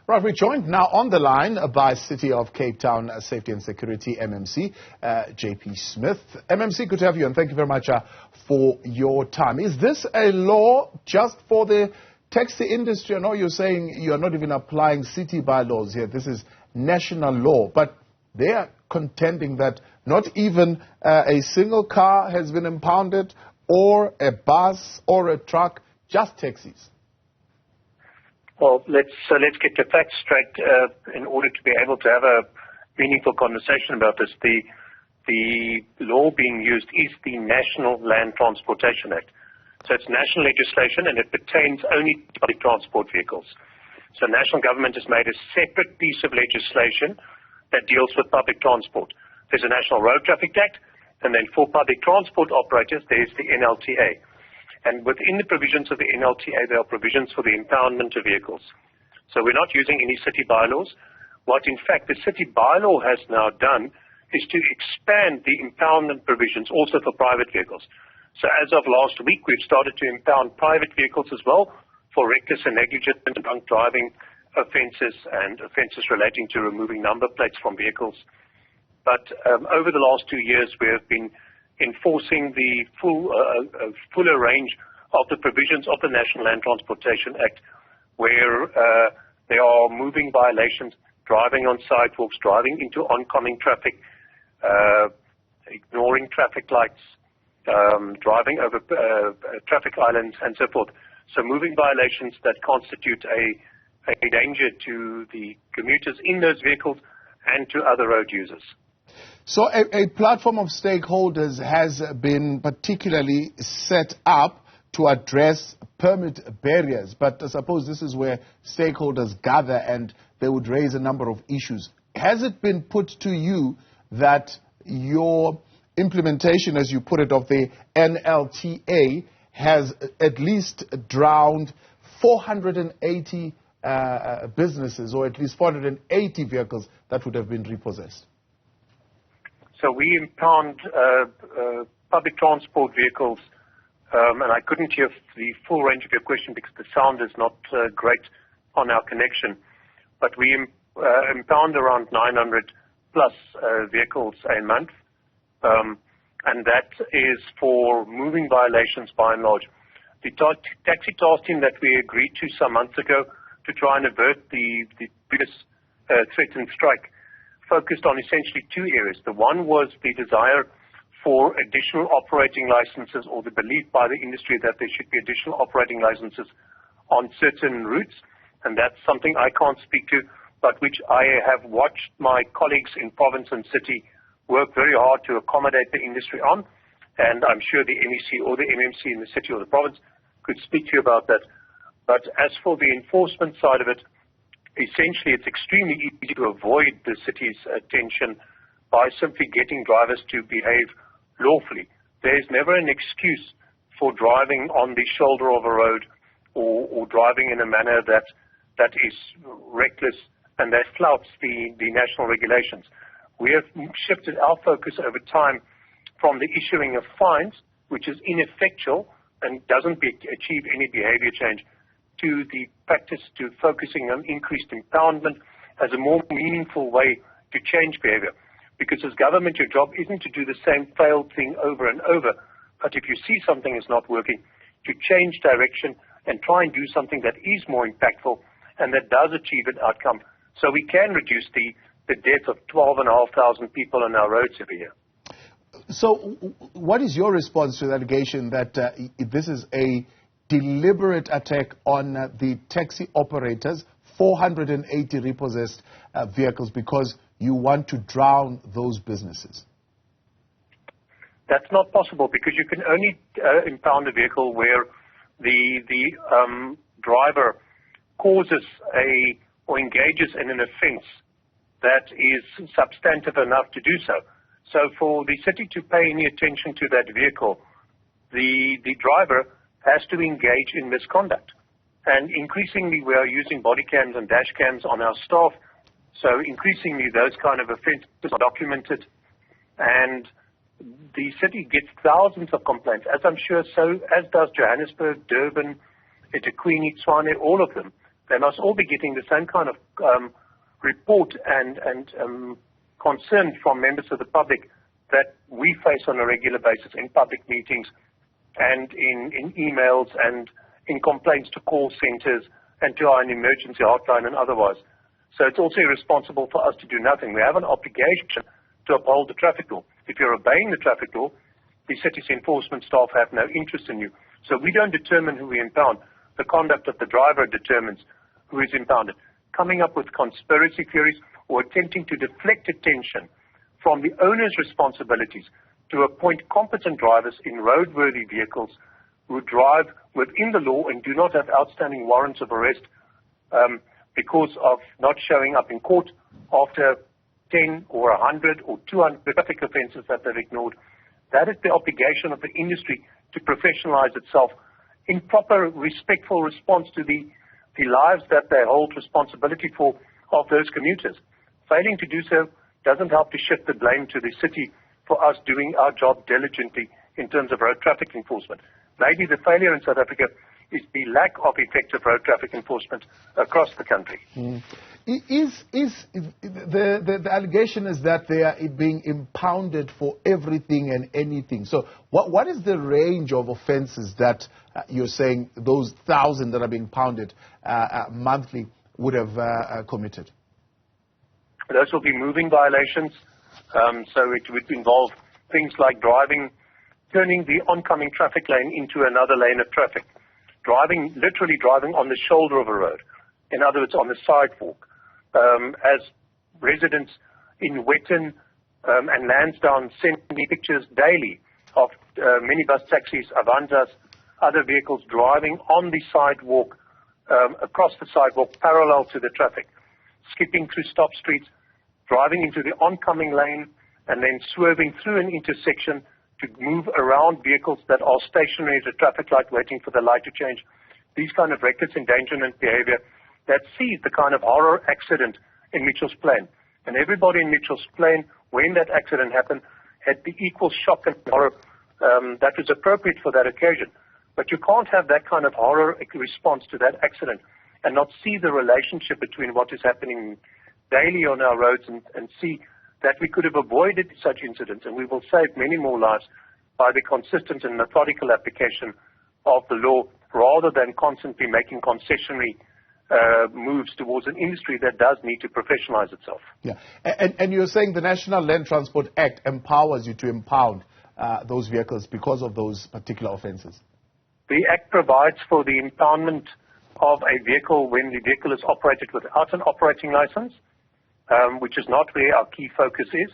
Right, we're joined now on the line by City of Cape Town Safety and Security, MMC, JP Smith. MMC, good to have you, and thank you very much for your time. Is this a law just for the taxi industry? I know you're saying you're not even applying city bylaws here. This is national law, but they are contending that not even a single car has been impounded, or a bus or a truck, just taxis. Well, let's get the facts straight in order to be able to have a meaningful conversation about this. The law being used is the National Land Transportation Act. So it's national legislation, and it pertains only to public transport vehicles. So the national government has made a separate piece of legislation that deals with public transport. There's a National Road Traffic Act, and then for public transport operators, there's the NLTA. And within the provisions of the NLTA, there are provisions for the impoundment of vehicles. So we're not using any city bylaws. What, in fact, the city bylaw has now done is to expand the impoundment provisions also for private vehicles. So as of last week, we've started to impound private vehicles as well for reckless and negligent and drunk driving offences and offences relating to removing number plates from vehicles. But over the last 2 years, we have been enforcing the fuller range of the provisions of the National Land Transportation Act, where there are moving violations, driving on sidewalks, driving into oncoming traffic, ignoring traffic lights, driving over traffic islands, and so forth. So moving violations that constitute a danger to the commuters in those vehicles and to other road users. So a platform of stakeholders has been particularly set up to address permit barriers, but I suppose this is where stakeholders gather and they would raise a number of issues. Has it been put to you that your implementation, as you put it, of the NLTA has at least drowned 480 businesses, or at least 480 vehicles that would have been repossessed? So we impound public transport vehicles, and I couldn't hear the full range of your question because the sound is not great on our connection. But we impound around 900 plus vehicles a month, and that is for moving violations by and large. The taxi task team that we agreed to some months ago to try and avert the biggest threatened strike focused on essentially two areas. The one was the desire for additional operating licenses, or the belief by the industry that there should be additional operating licenses on certain routes, and that's something I can't speak to, but which I have watched my colleagues in province and city work very hard to accommodate the industry on, and I'm sure the MEC or the MMC in the city or the province could speak to you about that. But as for the enforcement side of it, essentially, it's extremely easy to avoid the city's attention by simply getting drivers to behave lawfully. There's never an excuse for driving on the shoulder of a road or driving in a manner that is reckless and that flouts the national regulations. We have shifted our focus over time from the issuing of fines, which is ineffectual and doesn't achieve any behavior change, to the practice to focusing on increased impoundment as a more meaningful way to change behavior. Because as government, your job isn't to do the same failed thing over and over, but if you see something is not working, to change direction and try and do something that is more impactful and that does achieve an outcome, so we can reduce the death of 12,500 people on our roads every year. So what is your response to the allegation that this is a deliberate attack on the taxi operators, 480 repossessed vehicles, because you want to drown those businesses? That's not possible, because you can only impound a vehicle where the driver causes or engages in an offence that is substantive enough to do so. So for the city to pay any attention to that vehicle, the driver has to engage in misconduct. And increasingly, we are using body cams and dash cams on our staff. So increasingly, those kind of offences are documented. And the city gets thousands of complaints, as I'm sure as does Johannesburg, Durban, eThekwini, Tshwane, all of them. They must all be getting the same kind of report and concern from members of the public that we face on a regular basis in public meetings and in emails and in complaints to call centers and to our emergency hotline and otherwise. So it's also irresponsible for us to do nothing. We have an obligation to uphold the traffic law. If you're obeying the traffic law, the city's enforcement staff have no interest in you. So we don't determine who we impound. The conduct of the driver determines who is impounded. Coming up with conspiracy theories or attempting to deflect attention from the owner's responsibilities to appoint competent drivers in roadworthy vehicles who drive within the law and do not have outstanding warrants of arrest because of not showing up in court after 10 or 100 or 200 traffic offences that they've ignored. That is the obligation of the industry to professionalize itself in proper, respectful response to the lives that they hold responsibility for of those commuters. Failing to do so doesn't help to shift the blame to the city for us doing our job diligently in terms of road traffic enforcement. Maybe the failure in South Africa is the lack of effective road traffic enforcement across the country. The allegation is that they are being impounded for everything and anything. So what is the range of offences that you're saying those 1,000 that are being pounded monthly would have committed? Those will be moving violations. So it would involve things like turning the oncoming traffic lane into another lane of traffic, literally driving on the shoulder of a road, in other words, on the sidewalk. As residents in Wetton and Lansdowne send me pictures daily of minibus taxis, Avanzas, other vehicles driving on the sidewalk, across the sidewalk, parallel to the traffic, skipping through stop streets, driving into the oncoming lane, and then swerving through an intersection to move around vehicles that are stationary at a traffic light waiting for the light to change. These kind of reckless endangerment behavior that sees the kind of horror accident in Mitchell's Plain. And everybody in Mitchell's Plain, when that accident happened, had the equal shock and horror that was appropriate for that occasion. But you can't have that kind of horror response to that accident and not see the relationship between what is happening daily on our roads and see that we could have avoided such incidents, and we will save many more lives by the consistent and methodical application of the law rather than constantly making concessionary moves towards an industry that does need to professionalize itself. Yeah, and you're saying the National Land Transport Act empowers you to impound those vehicles because of those particular offences? The Act provides for the impoundment of a vehicle when the vehicle is operated without an operating license, which is not where our key focus is,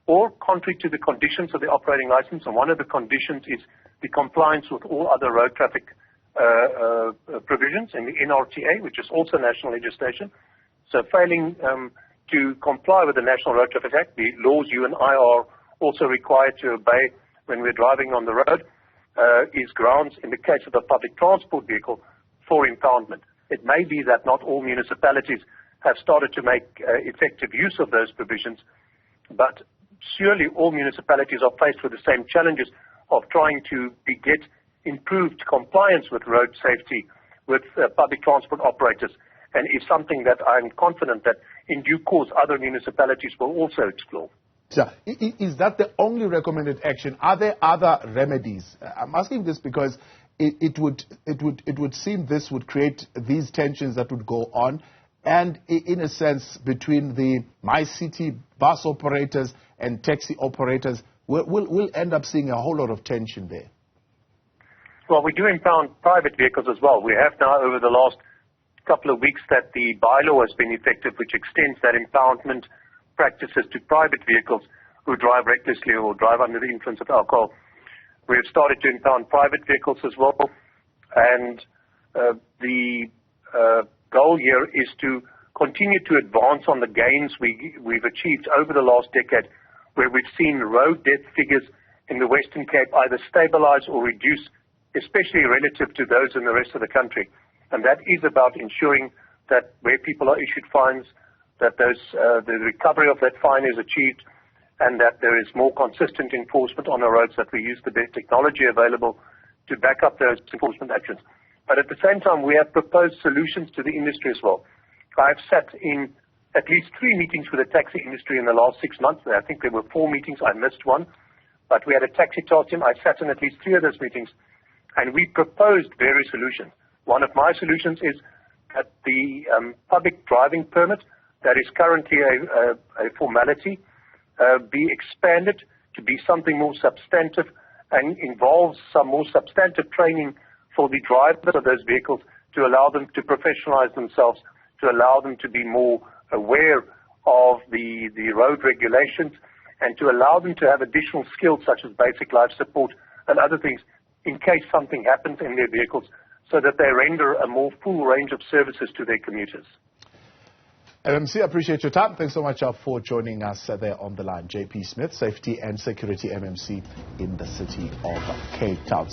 or contrary to the conditions of the operating license. And one of the conditions is the compliance with all other road traffic provisions in the NRTA, which is also national legislation. So failing to comply with the National Road Traffic Act, the laws you and I are also required to obey when we're driving on the road, is grounds in the case of a public transport vehicle for impoundment. It may be that not all municipalities have started to make effective use of those provisions, but surely all municipalities are faced with the same challenges of trying to get improved compliance with road safety with public transport operators, and is something that I'm confident that in due course other municipalities will also explore. So, is that the only recommended action? Are there other remedies? I'm asking this because it would seem this would create these tensions that would go on, and in a sense between the My City bus operators and taxi operators, we'll end up seeing a whole lot of tension there. Well, we do impound private vehicles as well. We have now, over the last couple of weeks, that the bylaw has been effective, which extends that impoundment practices to private vehicles who drive recklessly or drive under the influence of alcohol. We have started to impound private vehicles as well, and the goal here is to continue to advance on the gains we've achieved over the last decade, where we've seen road death figures in the Western Cape either stabilize or reduce, especially relative to those in the rest of the country. And that is about ensuring that where people are issued fines, that the recovery of that fine is achieved, and that there is more consistent enforcement on the roads, that we use the best technology available to back up those enforcement actions. But at the same time, we have proposed solutions to the industry as well. I've sat in at least 3 meetings with the taxi industry in the last 6 months. I think there were 4 meetings. I missed one. But we had a taxi task team. I sat in at least 3 of those meetings, and we proposed various solutions. One of my solutions is that the public driving permit that is currently a formality be expanded to be something more substantive and involves some more substantive training for the drivers of those vehicles to allow them to professionalize themselves, to allow them to be more aware of the road regulations, and to allow them to have additional skills such as basic life support and other things in case something happens in their vehicles, so that they render a more full range of services to their commuters. MMC, I appreciate your time. Thanks so much for joining us there on the line. JP Smith, Safety and Security MMC in the city of Cape Town.